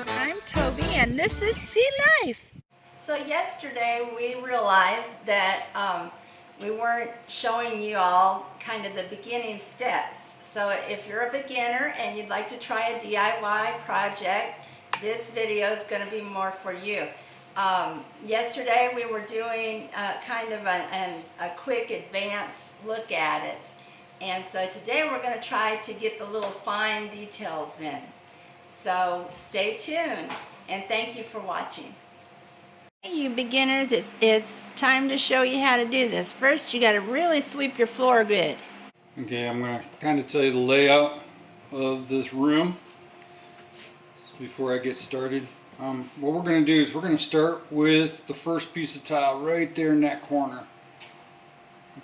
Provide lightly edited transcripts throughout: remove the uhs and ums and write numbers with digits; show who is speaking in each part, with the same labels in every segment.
Speaker 1: I'm Toby and this is Sea Life. So yesterday we realized that we weren't showing you all kind of the beginning steps. So if you're a beginner and you'd like to try a DIY project, this video is going to be more for you. Yesterday we were doing kind of a quick advanced look at it. And so today we're going to try to get the little fine details in. So stay tuned and thank you for watching. Hey you beginners, it's time to show you how to do this. First you got to really sweep your floor good.
Speaker 2: Okay, I'm going to kind of tell you the layout of this room before I get started. What we're going to do is we're going to start with the first piece of tile right there in that corner.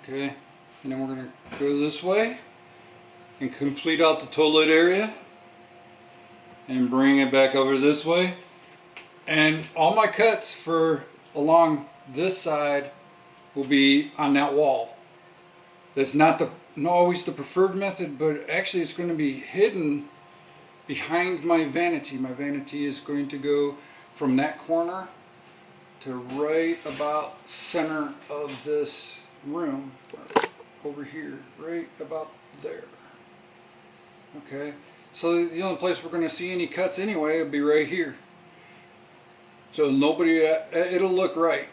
Speaker 2: Okay, and then we're going to go this way and complete out the toilet area and bring it back over this way. And all my cuts for along this side will be on that wall. That's not always the preferred method, but actually it's going to be hidden behind my vanity. My vanity is going to go from that corner to right about center of this room, over here, right about there. Okay, so the only place we're going to see any cuts anyway will be right here. So nobody, it'll look right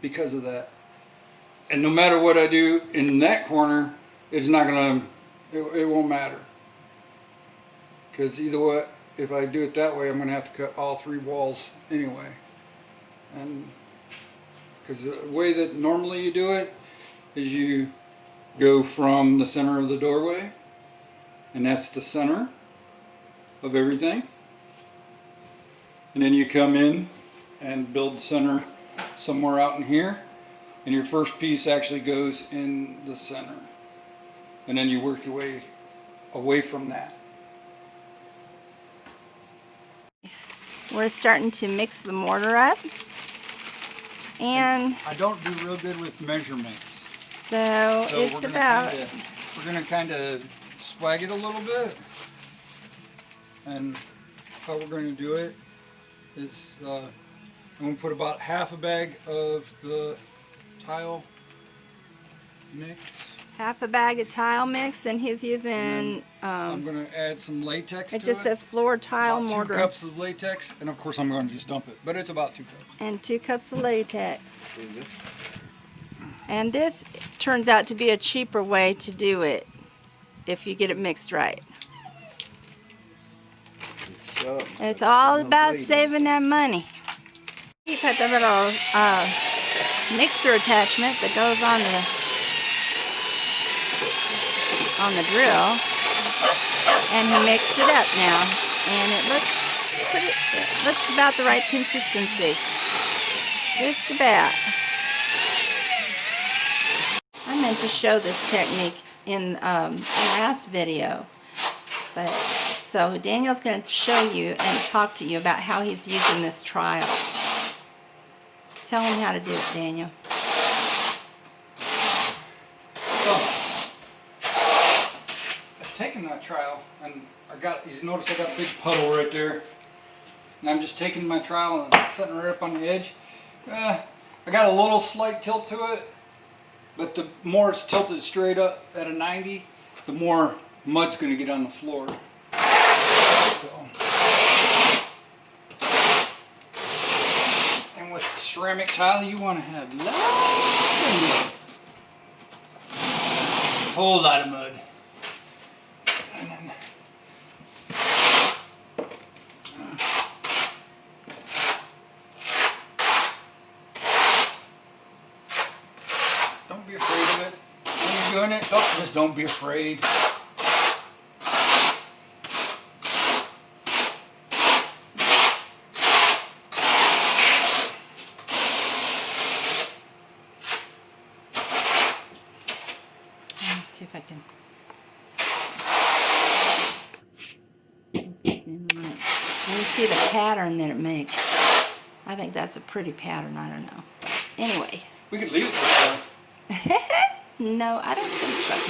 Speaker 2: because of that. And no matter what I do in that corner, it's not gonna, it won't matter. Because either way, if I do it that way, I'm gonna have to cut all three walls anyway. And because the way that normally you do it is you go from the center of the doorway, and that's the center of everything. And then you come in and build the center somewhere out in here, and your first piece actually goes in the center. And then you work your way away from that.
Speaker 1: We're starting to mix the mortar up. And
Speaker 2: I don't do real good with measurements.
Speaker 1: So it's about...
Speaker 2: We're going to kind of swag it a little bit. And how we're going to do it is I'm going to put about half a bag of the tile mix.
Speaker 1: Half a bag of tile mix, and he's using
Speaker 2: I'm going to add some latex to it.
Speaker 1: It just says floor tile
Speaker 2: about
Speaker 1: mortar.
Speaker 2: 2 cups of latex, and of course I'm going to just dump it, but it's about 2 cups.
Speaker 1: And 2 cups of latex. And this turns out to be a cheaper way to do it if you get it mixed right. It's all about saving that money. You put the little mixer attachment that goes on the drill, and he mixed it up now, and it looks about the right consistency. Just about. I meant to show this technique in the last video, but so Daniel's going to show you and talk to you about how he's using this trowel. Tell him how to do it, Daniel.
Speaker 2: So, I've taken that trowel, and you notice I got a big puddle right there. And I'm just taking my trowel and setting it right up on the edge. I got a little slight tilt to it, but the more it's tilted straight up at a 90, the more mud's going to get on the floor. So. And with ceramic tile, you want to have lots of mud. A whole lot of mud. And then, don't be afraid of it. When you're doing it, just don't be afraid.
Speaker 1: See if I can. Let me see the pattern that it makes. I think that's a pretty pattern. I don't know. Anyway.
Speaker 2: We could leave it this way.
Speaker 1: No, I don't think so.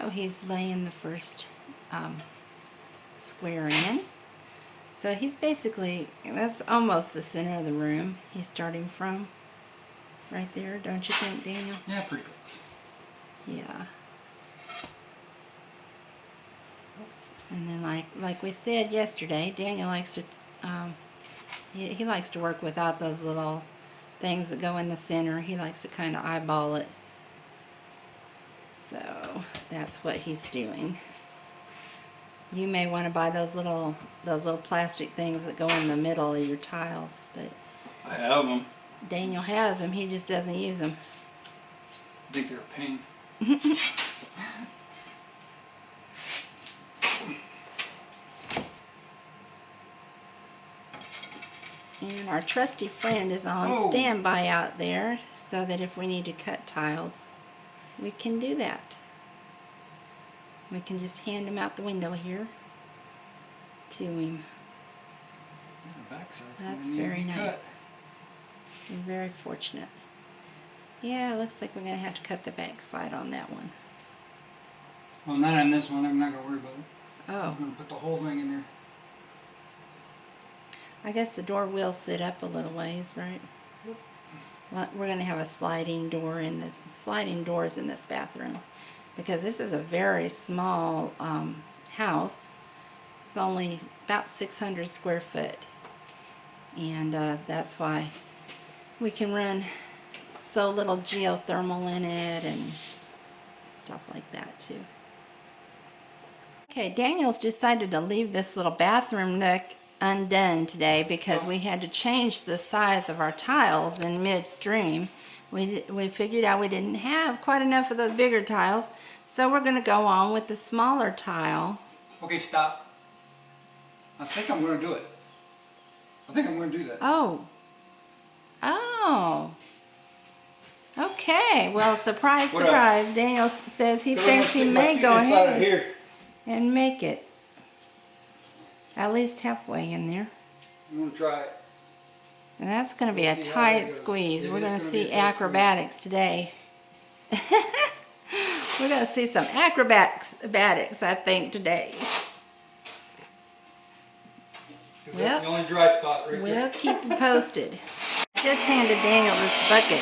Speaker 1: So he's laying the first square in. So he's basically, that's almost the center of the room he's starting from. Right there, don't you think, Daniel?
Speaker 2: Yeah, pretty close.
Speaker 1: Yeah. And then like we said yesterday, Daniel likes to, he likes to work without those little things that go in the center. He likes to kind of eyeball it. So that's what he's doing. You may want to buy those little plastic things that go in the middle of your tiles, but
Speaker 2: I have them.
Speaker 1: Daniel has them. He just doesn't use them.
Speaker 2: I think they're a pain.
Speaker 1: And our trusty friend is on
Speaker 2: Oh.
Speaker 1: standby out there, so that if we need to cut tiles, we can do that. We can just hand him out the window here to him.
Speaker 2: The backside's
Speaker 1: That's
Speaker 2: gonna need to
Speaker 1: very
Speaker 2: be
Speaker 1: nice.
Speaker 2: cut.
Speaker 1: We're very fortunate. Yeah, it looks like we're going to have to cut the back side on that one.
Speaker 2: Well, not on this one. I'm not gonna worry about it. I'm
Speaker 1: Oh,
Speaker 2: gonna put the whole thing in there.
Speaker 1: I guess the door will sit up a little ways, right?
Speaker 2: Yep.
Speaker 1: Well, we're going to have a sliding doors in this bathroom, because this is a very small house. It's only about 600 square foot, and that's why we can run so little geothermal in it and stuff like that too. Okay, Daniel's decided to leave this little bathroom nook undone today because we had to change the size of our tiles in midstream. We figured out we didn't have quite enough of the bigger tiles, so we're going to go on with the smaller tile.
Speaker 2: Okay, stop. I think I'm gonna do it. I think I'm gonna do that.
Speaker 1: Oh. Okay, well, surprise,
Speaker 2: What up?
Speaker 1: surprise. Daniel says he thinks he may go
Speaker 2: inside of
Speaker 1: ahead
Speaker 2: here.
Speaker 1: and make it. At least halfway in there.
Speaker 2: I'm gonna try it.
Speaker 1: And that's going to be
Speaker 2: We'll
Speaker 1: a
Speaker 2: see how
Speaker 1: tight
Speaker 2: that goes.
Speaker 1: squeeze.
Speaker 2: It
Speaker 1: We're
Speaker 2: is
Speaker 1: going to
Speaker 2: gonna be
Speaker 1: see
Speaker 2: a tight
Speaker 1: acrobatics today. We're going to see some acrobatics, I think, today.
Speaker 2: 'Cause
Speaker 1: Well,
Speaker 2: that's the only dry spot right
Speaker 1: We'll
Speaker 2: there.
Speaker 1: keep you posted. Just handed Daniel this bucket,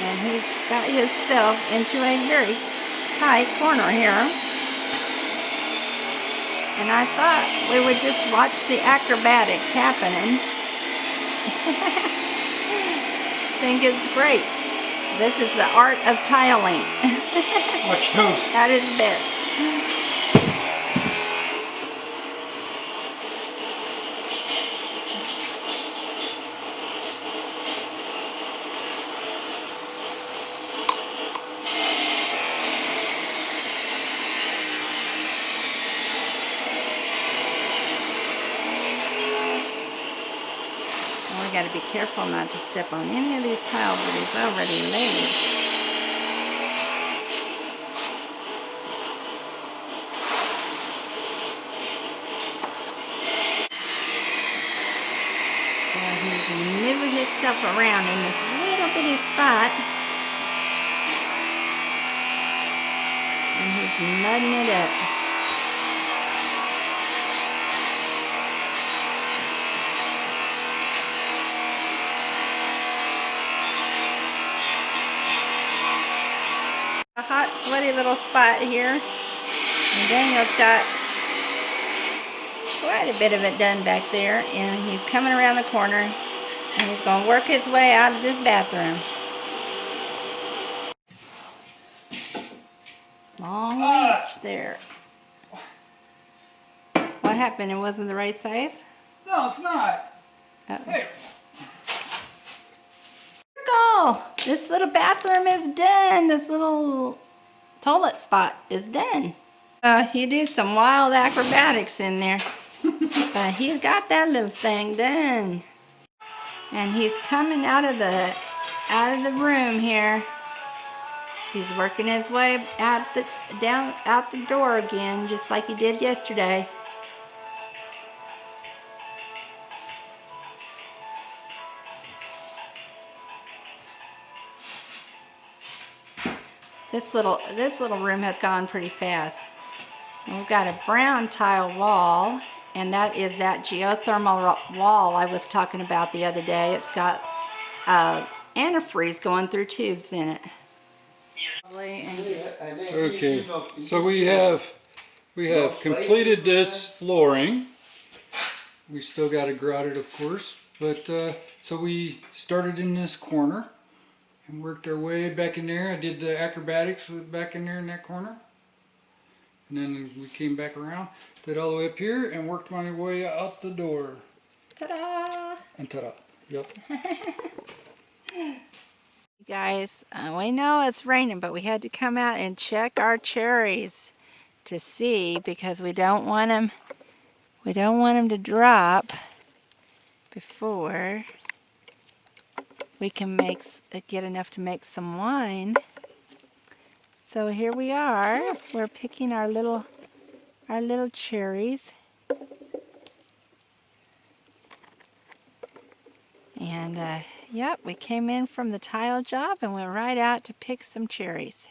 Speaker 1: and he's got himself into a very tight corner here. And I thought we would just watch the acrobatics happening. Think it's great. This is the art of tiling.
Speaker 2: Watch your toes.
Speaker 1: At its best. We got to be careful not to step on any of these tiles that he's already laid. So he's maneuvered himself around in this little bitty spot. And he's mudding it up. A hot, sweaty little spot here. And Daniel's got quite a bit of it done back there. And he's coming around the corner. And he's going to work his way out of this bathroom. Long reach there. What happened? It wasn't the right size?
Speaker 2: No, it's not.
Speaker 1: Uh-oh.
Speaker 2: Hey,
Speaker 1: Go! This little bathroom is done. This little toilet spot is done. He did some wild acrobatics in there. But he's got that little thing done. And he's coming out of the room here. He's working his way out the door again, just like he did yesterday. This little room has gone pretty fast. And we've got a brown tile wall, and that is that geothermal wall I was talking about the other day. It's got antifreeze going through tubes in it.
Speaker 2: Okay, so we have completed this flooring. We still got to grout it, of course, but so we started in this corner and worked our way back in there. I did the acrobatics back in there in that corner, and then we came back around, did all the way up here, and worked my way out the door.
Speaker 1: Ta-da!
Speaker 2: And ta-da! Yep.
Speaker 1: Guys, we know it's raining, but we had to come out and check our cherries to see, because we don't want them to drop before we can get enough to make some wine. So here we are. We're picking our little cherries. And yep, we came in from the tile job and went right out to pick some cherries.